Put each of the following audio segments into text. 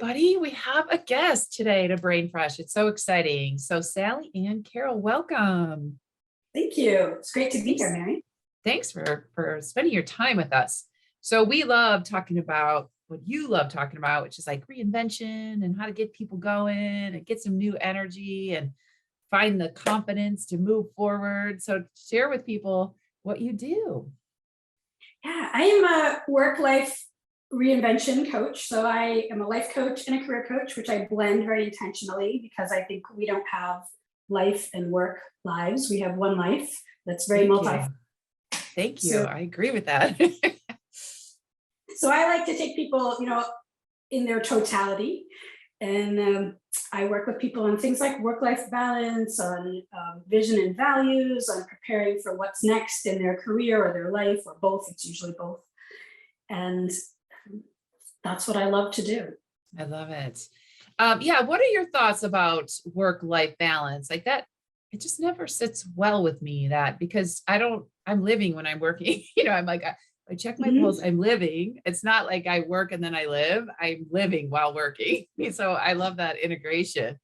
everybody. We have a guest today to Brain Fresh. It's so exciting. So Sally and Carroll, welcome. Thank you. It's great to be here, Thanks, Mary. thanks for spending your time with us. So we love talking about what you love talking about, which is like reinvention and how to get people going and get some new energy and find the confidence to move forward. So share with people what you do. Yeah, I am a work-life reinvention coach. So I am a life coach and a career coach, which I blend very intentionally because I think we don't have life and work lives. We have one life that's very Thank multi. you. Thank you. So, I agree with that. so I like to take people, in their totality. And I work with people on things like work-life balance, on vision and values, on preparing for what's next in their career or their life, or both. It's usually both. And that's what I love to do. I love it. Yeah. What are your thoughts about work-life balance? Like that, it just never sits well with me because I'm living when I'm working, I'm like, I check my pulse, I'm living. It's not like I work and then I live. I'm living while working. So I love that integration.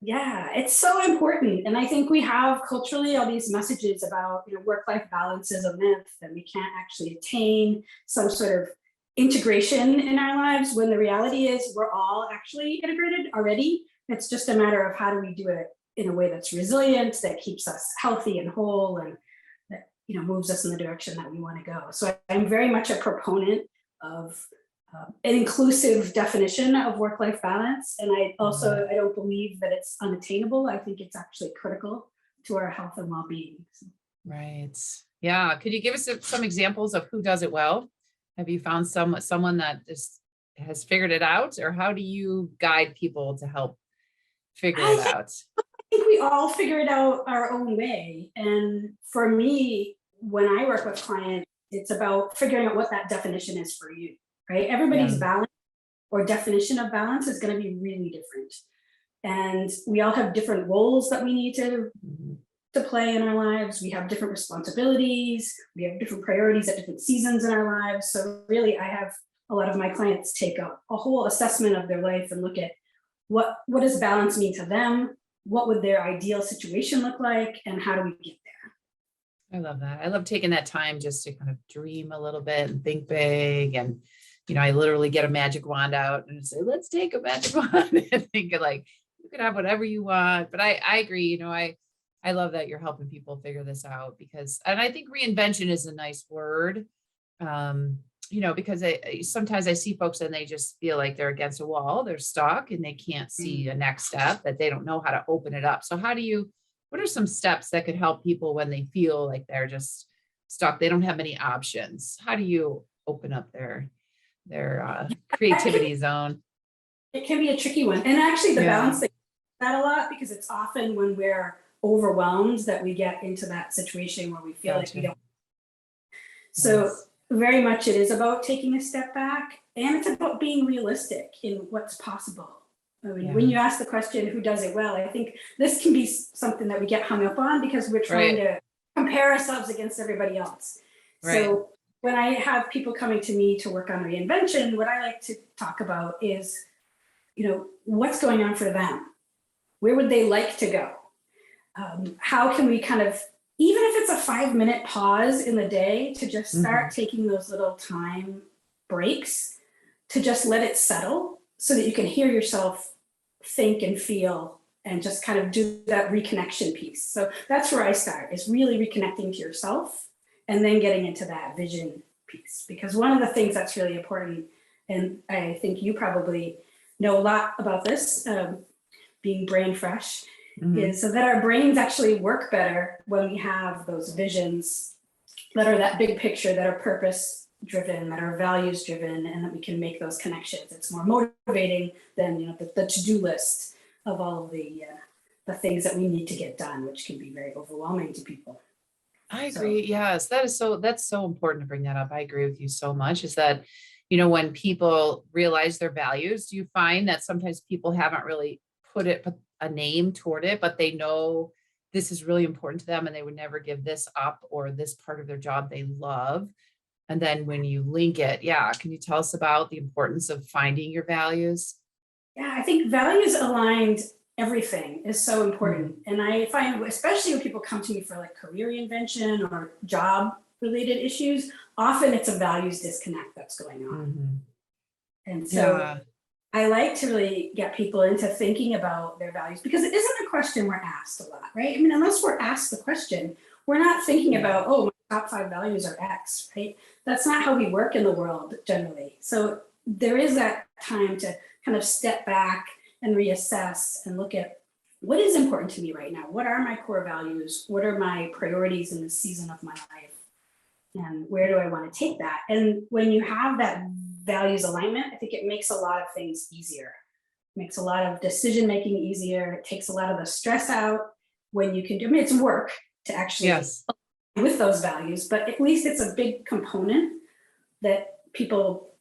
Yeah, it's so important. And I think we have culturally all these messages about, work-life balance is a myth and we can't actually attain some sort of integration in our lives when the reality is we're all actually integrated already. It's just a matter of how do we do it in a way that's resilient, that keeps us healthy and whole, and that moves us in the direction that we want to go. So I'm very much a proponent of an inclusive definition of work-life balance. And I don't believe that it's unattainable. I think it's actually critical to our health and well-being. Right. Yeah. Could you give us some examples of who does it well? Have you found someone that has figured it out, or how do you guide people to help figure it out? I think we all figure it out our own way. And for me, when I work with clients, it's about figuring out what that definition is for you, right? Everybody's balance or definition of balance is going to be really different. And we all have different roles that we need to play in our lives. We have different responsibilities. We have different priorities at different seasons in our lives. So really, I have a lot of my clients take a whole assessment of their life and look at what does balance mean to them? What would their ideal situation look like? And how do we get there? I love that. I love taking that time just to kind of dream a little bit and think big. And, I literally get a magic wand out and say, let's take a magic wand and think of like, you can have whatever you want. But I agree, I love that you're helping people figure this out and I think reinvention is a nice word, because sometimes I see folks and they just feel like they're against a wall, they're stuck and they can't see a next step, that they don't know how to open it up. So what are some steps that could help people when they feel like they're just stuck? They don't have many options. How do you open up their creativity zone? It can be a tricky one. And actually the balance thing, that a lot, because it's often when we're overwhelmed that we get into that situation where we feel like we don't. So very much it is about taking a step back, and it's about being realistic in what's possible. I mean, when you ask the question, who does it well, I think this can be something that we get hung up on because we're trying to compare ourselves against everybody else. So when I have people coming to me to work on reinvention, what I like to talk about is, what's going on for them? Where would they like to go? How can we kind of, even if it's a 5-minute pause in the day, to just start taking those little time breaks to just let it settle so that you can hear yourself think and feel and just kind of do that reconnection piece. So that's where I start, is really reconnecting to yourself and then getting into that vision piece. Because one of the things that's really important, and I think you probably know a lot about this, being brain fresh, is so that our brains actually work better when we have those visions that are that big picture, that are purpose driven, that are values driven, and that we can make those connections. It's more motivating than the to-do list of all of the things that we need to get done, which can be very overwhelming to people. I agree. Yes, that's so important to bring that up. I agree with you so much, is that, when people realize their values, do you find that sometimes people haven't really put a name toward it, but they know this is really important to them and they would never give this up, or this part of their job they love, And then when you link it, can you tell us about the importance of finding your values? Yeah, I think values aligned everything is so important. And I find, especially when people come to me for like career reinvention or job related issues, often it's a values disconnect that's going on. And so I like to really get people into thinking about their values, because it isn't a question we're asked a lot, right? I mean, unless we're asked the question, we're not thinking about, oh, my top 5 values are X, right? That's not how we work in the world generally. So there is that time to kind of step back and reassess and look at what is important to me right now. What are my core values? What are my priorities in this season of my life? And where do I want to take that? And when you have that values alignment, I think it makes a lot of things easier. It makes a lot of decision making easier. It takes a lot of the stress out when you can do, I mean, it's work to actually with those values, but at least it's a big component that people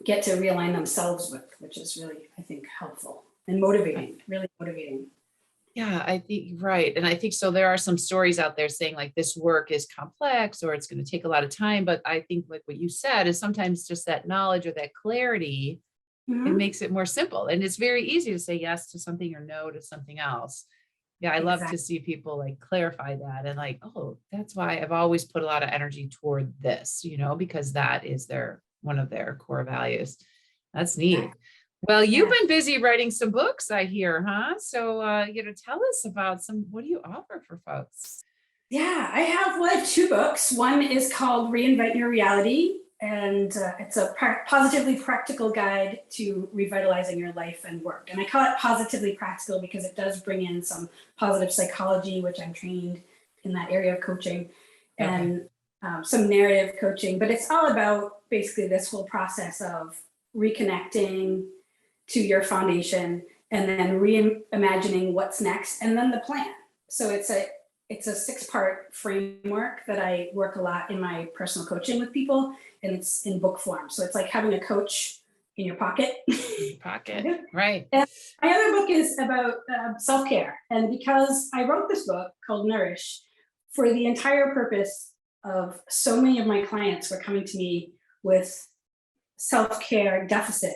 get to realign themselves with, which is really, I think, helpful and motivating, really motivating. Yeah, I think, right. And I think so. There are some stories out there saying like this work is complex or it's going to take a lot of time. But I think like what you said is sometimes just that knowledge or that clarity, it makes it more simple. And it's very easy to say yes to something or no to something else. Yeah, I love to see people like clarify that and like, oh, that's why I've always put a lot of energy toward this, because that is one of their core values. That's neat. Well, you've been busy writing some books, I hear, huh? So, tell us about what do you offer for folks? Yeah, I have 2 books. One is called Reinvent Your Reality, and it's a positively practical guide to revitalizing your life and work. And I call it positively practical because it does bring in some positive psychology, which I'm trained in that area of coaching, and some narrative coaching. But it's all about basically this whole process of reconnecting to your foundation and then reimagining what's next and then the plan. So it's a 6-part framework that I work a lot in my personal coaching with people, and it's in book form. So it's like having a coach in your pocket. Right. And my other book is about self-care. And because I wrote this book called Nourish for the entire purpose of so many of my clients were coming to me with self-care deficit.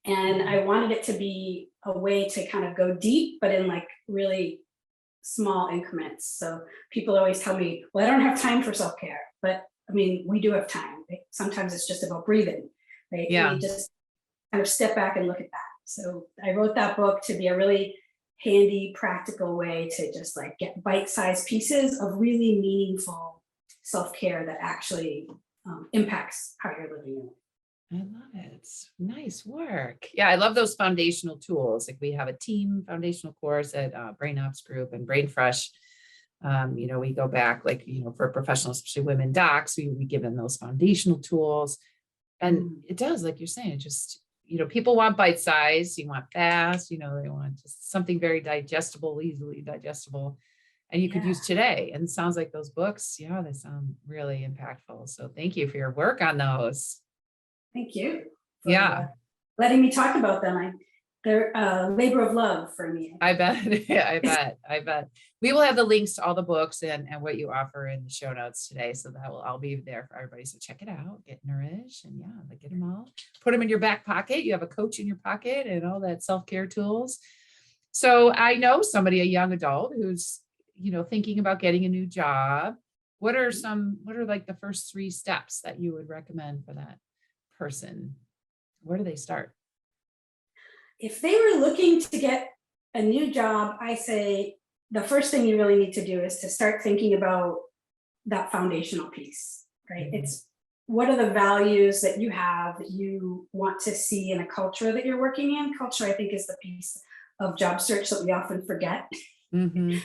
And I wanted it to be a way to kind of go deep, but in like really small increments. So people always tell me, well, I don't have time for self-care, but I mean, we do have time. Right? Sometimes it's just about breathing, right? Yeah. We just kind of step back and look at that. So I wrote that book to be a really handy, practical way to just like get bite-sized pieces of really meaningful self-care that actually impacts how you're living. I love it. It's nice work. Yeah, I love those foundational tools. Like we have a team foundational course at Brain Ops Group and Brain Fresh. We go back like, for professionals, especially women docs, we give them those foundational tools. And it does, like you're saying, it just, people want bite size, you want fast, they want just something very digestible, easily digestible. And you could use today. And it sounds like those books, they sound really impactful. So thank you for your work on those. Thank you for letting me talk about them. They're a labor of love for me. I bet. Yeah, I bet. We will have the links to all the books and what you offer in the show notes today. So that will all be there for everybody. So check it out, get nourished, and get them all. Put them in your back pocket. You have a coach in your pocket and all that self-care tools. So I know somebody, a young adult who's, thinking about getting a new job. What are like the first 3 steps that you would recommend for that person? Where do they start? If they were looking to get a new job, I say the first thing you really need to do is to start thinking about that foundational piece, right? It's what are the values that you have that you want to see in a culture that you're working in? Culture, I think, is the piece of job search that we often forget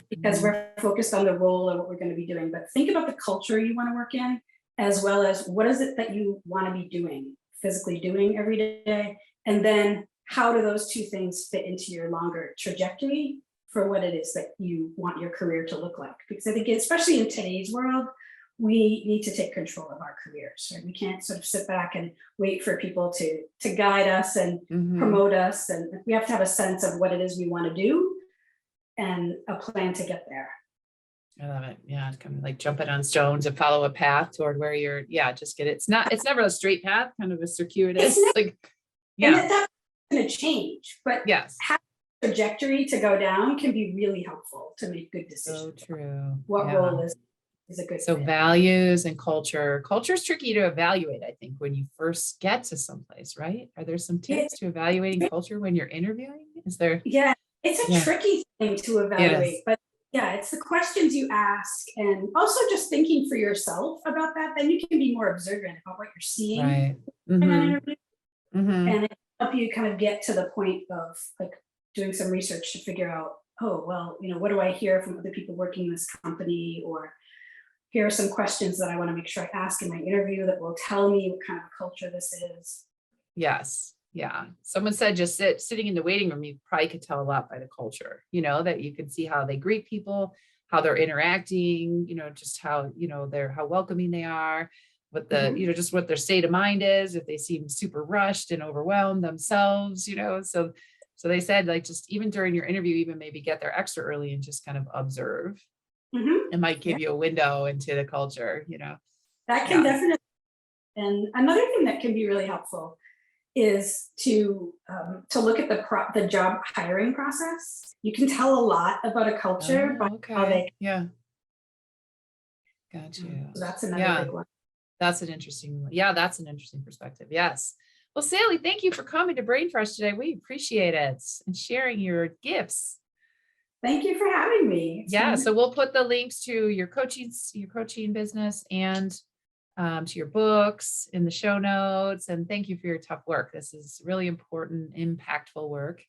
because we're focused on the role or what we're going to be doing. But think about the culture you want to work in, as well as what is it that you want to be doing, physically doing every day, and then how do those 2 things fit into your longer trajectory for what it is that you want your career to look like? Because I think, especially in today's world, we need to take control of our careers, right? We can't sort of sit back and wait for people to guide us and promote us. And we have to have a sense of what it is we want to do and a plan to get there. I love it. Yeah. It's kind of like jumping on stones and follow a path toward where you're, just get it. It's never a straight path, kind of a circuitous, It's like, And yeah. that's going to change, but Yes. having a trajectory to go down can be really helpful to make good decisions. So true. What Yeah. role is a good So fit. values and culture. Culture is tricky to evaluate, I think, when you first get to someplace, right? Are there some tips to evaluating culture when you're interviewing? Is there? Yeah, it's a tricky thing to evaluate, but yeah, it's the questions you ask, and also just thinking for yourself about that. Then you can be more observant about what you're seeing Right. in an interview, Mm-hmm. and it help you kind of get to the point of like doing some research to figure out, oh, well, what do I hear from other people working in this company, or here are some questions that I want to make sure I ask in my interview that will tell me what kind of culture this is. Yes. Yeah. Someone said just sitting in the waiting room, you probably could tell a lot by the culture, that you can see how they greet people, how they're interacting, just how, how welcoming they are, what the, just what their state of mind is, if they seem super rushed and overwhelmed themselves, so they said, like, just even during your interview, even maybe get there extra early and just kind of observe. It might give you a window into the culture, That can definitely. And another thing that can be really helpful is to look at the job hiring process. You can tell a lot about a culture by how they. Got you. So that's another big one. That's an interesting. That's an interesting perspective. Yes. Well, Sally, thank you for coming to Brain Fresh today. We appreciate it and sharing your gifts. Thank you for having me. So we'll put the links to your coaching business and to your books in the show notes. And thank you for your tough work. This is really important, impactful work.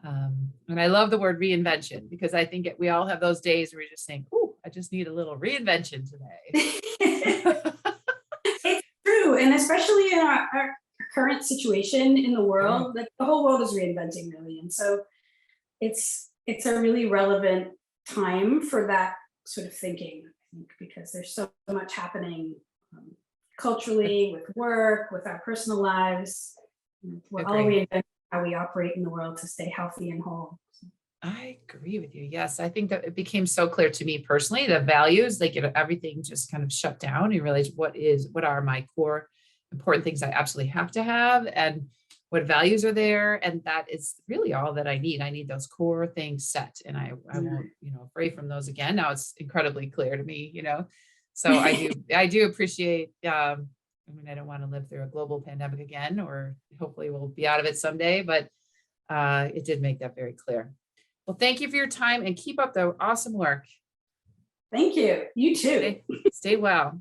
And I love the word reinvention, because I think we all have those days where we just think, "Ooh, I just need a little reinvention today." It's true. And especially in our current situation in the world, like the whole world is reinventing really. And so it's a really relevant time for that sort of thinking, I think, because there's so much happening culturally, with work, with our personal lives. We're all reinventing how we operate in the world to stay healthy and whole. I agree with you. Yes. I think that it became so clear to me personally, the values, like, everything just kind of shut down and realized what are my core important things I absolutely have to have, and what values are there. And that is really all that I need. I need those core things set, and I won't, stray from those again. Now it's incredibly clear to me, so I do appreciate, I don't want to live through a global pandemic again, or hopefully we'll be out of it someday, but it did make that very clear. Well, thank you for your time, and keep up the awesome work. Thank you. You too. Stay well.